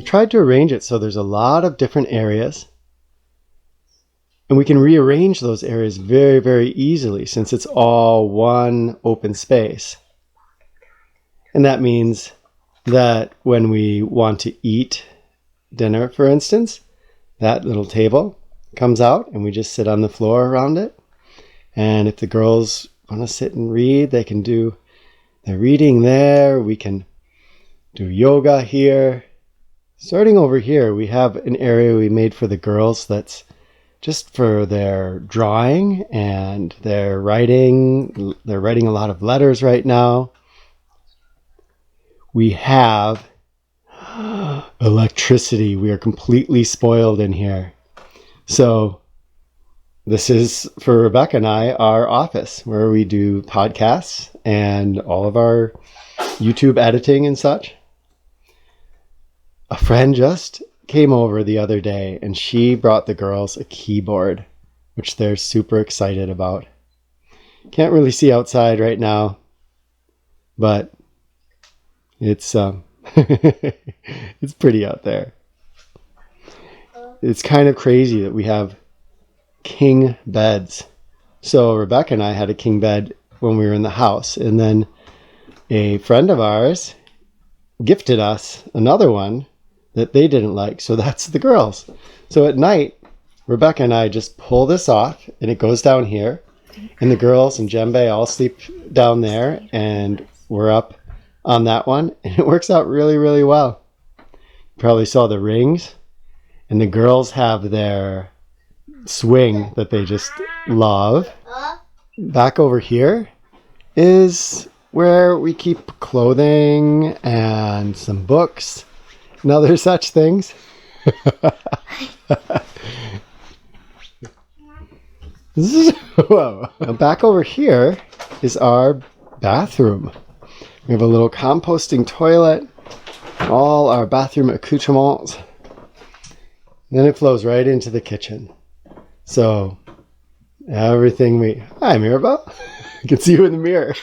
we've tried to arrange it so there's a lot of different areas. And we can rearrange those areas very, very easily since it's all one open space. And that means that when we want to eat dinner, for instance, that little table comes out and we just sit on the floor around it. And if the girls want to sit and read, they can do their reading there. We can do yoga here. Starting over here, we have an area we made for the girls that's just for their drawing and their writing. They're writing a lot of letters right now. We have electricity. We are completely spoiled in here. So this is, for Rebecca and I, our office where we do podcasts and all of our YouTube editing and such. A friend just came over the other day and she brought the girls a keyboard, which they're super excited about. Can't really see outside right now, but it's it's pretty out there. It's kind of crazy that we have king beds. So Rebecca and I had a king bed when we were in the house, and then a friend of ours gifted us another one that they didn't like, so that's the girls. So at night, Rebecca and I just pull this off, and it goes down here, and the girls and Djembe all sleep down there, and we're up on that one, and it works out really, really well. You probably saw the rings, and the girls have their swing that they just love. Back over here is where we keep clothing and some books and other such things. Whoa. Now back over here is our bathroom. We have a little composting toilet, all our bathroom accoutrements. Then it flows right into the kitchen. So everything Hi, Mirabelle. I can see you in the mirror.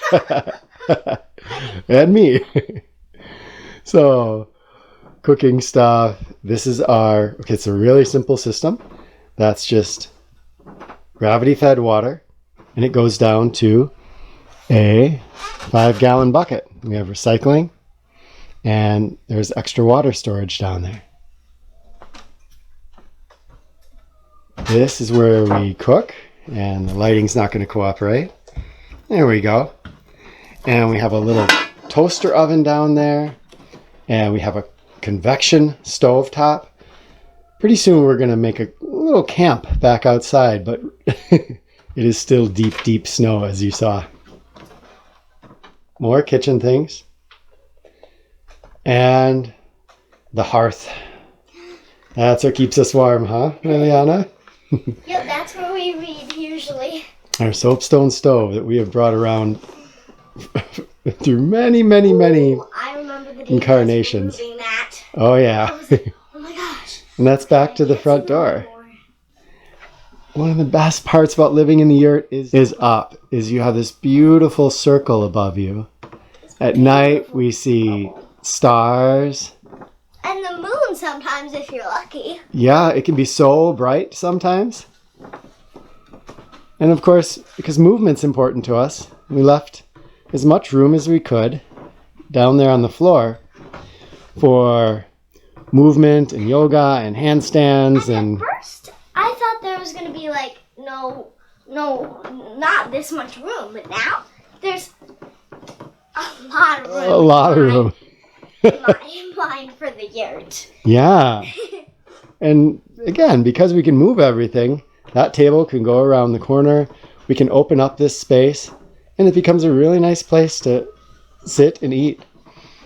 And me. So cooking stuff. This is it's a really simple system. That's just gravity-fed water, and it goes down to a 5-gallon bucket. We have recycling, and there's extra water storage down there. This is where we cook, and the lighting's not going to cooperate. There we go. And we have a little toaster oven down there, and we have a convection stove top. Pretty soon we're going to make a little camp back outside, but it is still deep, deep snow, as you saw. More kitchen things. And the hearth. That's what keeps us warm, huh, Liliana? Yep, that's where we read usually. Our soapstone stove that we have brought around through many, many, many I remember the day incarnations. moving that. Oh, yeah. Oh my gosh. And that's back to the front door. One of the best parts about living in the yurt is you have this beautiful circle above you. At night, we see stars. And the moon sometimes, if you're lucky. Yeah, it can be so bright sometimes. And of course, because movement's important to us, we left as much room as we could down there on the floor for movement and yoga and handstands. And at first, I thought there was going to be like, no, not this much room. But now, there's a lot of room. A lot of room. in line for the yurt. Yeah. And again, because we can move everything, that table can go around the corner. We can open up this space, and it becomes a really nice place to sit and eat.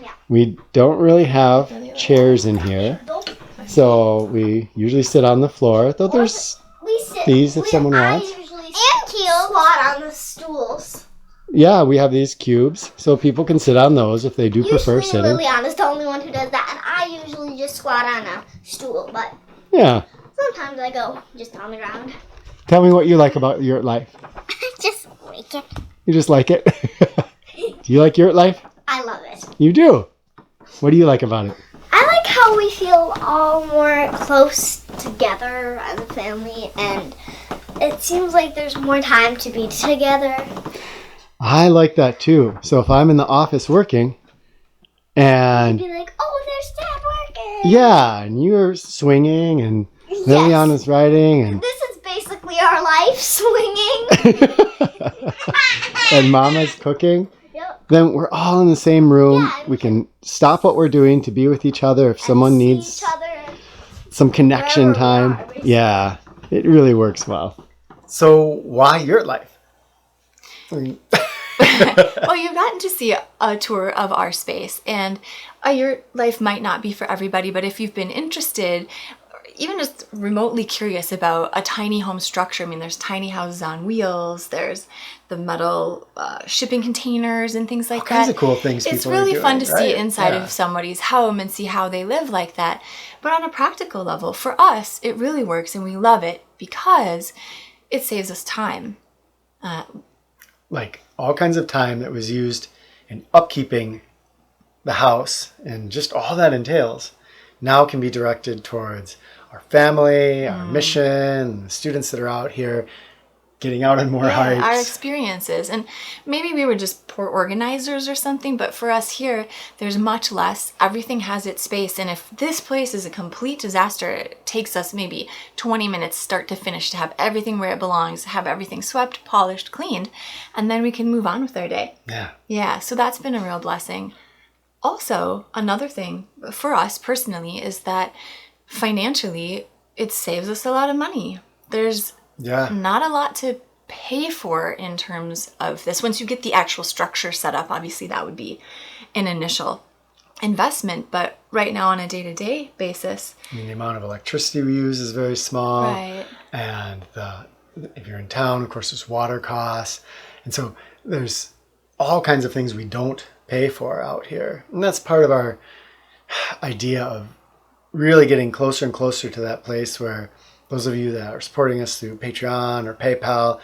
Yeah. We don't really have chairs in here, so we usually sit on the floor, though there's these if someone wants. I usually squat on the stools. Yeah, we have these cubes, so people can sit on those if they do prefer sitting. Liliana's the only one who does that, and I usually just squat on a stool, but yeah. Sometimes I go just on the ground. Tell me what you like about yurt life. Just like it. You just like it? Do you like yurt life? I love it. You do? What do you like about it? I like how how we feel all more close together as a family, and it seems like there's more time to be together. I like that too. So if I'm in the office working and You'd be like, oh, there's Dad working. yeah, and you're swinging and Liliana's riding and This is basically our life, swinging. and Mama's cooking, Yep. then we're all in the same room. Yeah, We can stop what we're doing to be with each other if someone See needs each other. some connection wherever we time. are, basically. Yeah, it really works well. So why Yurt life? Well, you've gotten to see a tour of our space, and a yurt life might not be for everybody, but if you've been interested, or even just remotely curious about a tiny home structure, I mean, there's tiny houses on wheels, there's the metal shipping containers and things like All kinds that. of cool things It's people are really doing, fun to see right? inside Yeah. of somebody's home and see how they live like that. But on a practical level, for us, it really works, and we love it because it saves us time. Like all kinds of time that was used in upkeeping the house and just all that entails now can be directed towards our family, our mission, the students that are out here getting out on more Our hikes. experiences. And maybe we were just poor organizers or something, but for us here, there's much less. Everything has its space. And if this place is a complete disaster, it takes us maybe 20 minutes start to finish to have everything where it belongs, have everything swept, polished, cleaned, and then we can move on with our day. Yeah. Yeah, so that's been a real blessing. Also, another thing for us personally is that financially, it saves us a lot of money. There's Yeah. not a lot to pay for in terms of this. Once you get the actual structure set up, obviously that would be an initial investment. But right now on a day-to-day basis, I mean, the amount of electricity we use is very small. right? And if you're in town, of course, there's water costs. And so there's all kinds of things we don't pay for out here. And that's part of our idea of really getting closer and closer to that place where those of you that are supporting us through Patreon or PayPal,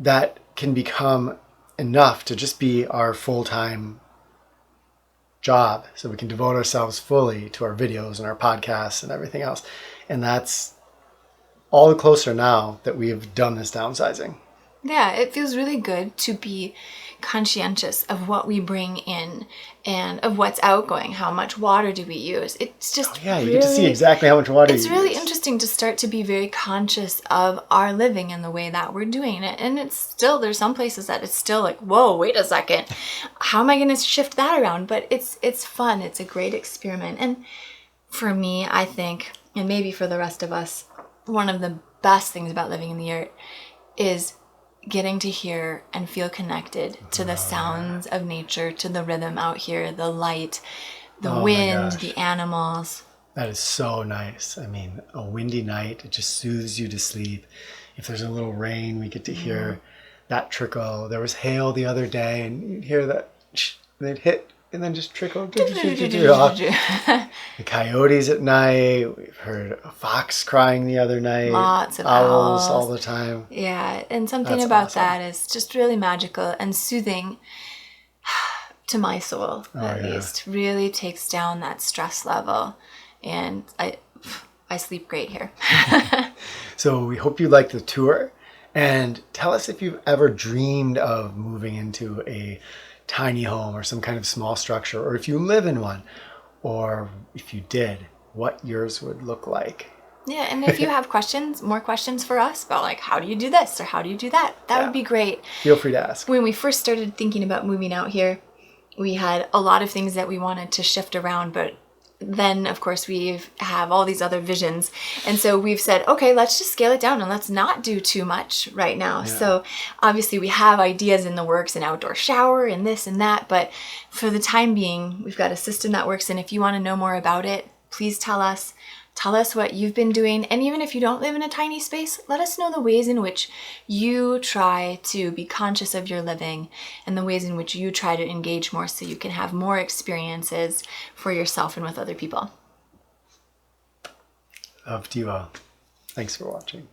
that can become enough to just be our full-time job. So we can devote ourselves fully to our videos and our podcasts and everything else. And that's all the closer now that we have done this downsizing. Yeah, it feels really good to be conscientious of what we bring in and of what's outgoing. How much water do we use? It's just Yeah, you get to see exactly how much water It's you really use. interesting to start to be very conscious of our living and the way that we're doing it. And it's still, there's some places that it's still like, whoa, wait a second. How am I going to shift that around? But it's fun. It's a great experiment. And for me, I think, and maybe for the rest of us, one of the best things about living in the yurt is getting to hear and feel connected to the sounds of nature, to the rhythm out here, the light, the Oh my wind, gosh. the animals. That is so nice. I mean, a windy night, it just soothes you to sleep. If there's a little rain, we get to hear that trickle. There was hail the other day, and you'd hear that they'd hit and then just trickle off. The coyotes at night. We've heard a fox crying the other night. Lots of owls owls. all the time. Yeah, and something That's about awesome. that is just really magical and soothing to my soul, at yeah. least. Really takes down that stress level, and I sleep great here. So we hope you like the tour, and tell us if you've ever dreamed of moving into a tiny home or some kind of small structure, or if you live in one, or if you did, what yours would look like. Yeah, and if you have questions, more questions for us about like, how do you do this or how do you do that? That would be great. Feel free to ask. When we first started thinking about moving out here, we had a lot of things that we wanted to shift around, but then of course we have all these other visions. And so we've said, okay, let's just scale it down and let's not do too much right now. So obviously we have ideas in the works, an outdoor shower and this and that, but for the time being, we've got a system that works. And if you want to know more about it, please tell us. Tell us what you've been doing. And even if you don't live in a tiny space, let us know the ways in which you try to be conscious of your living and the ways in which you try to engage more so you can have more experiences for yourself and with other people. Love to you all. Thanks for watching.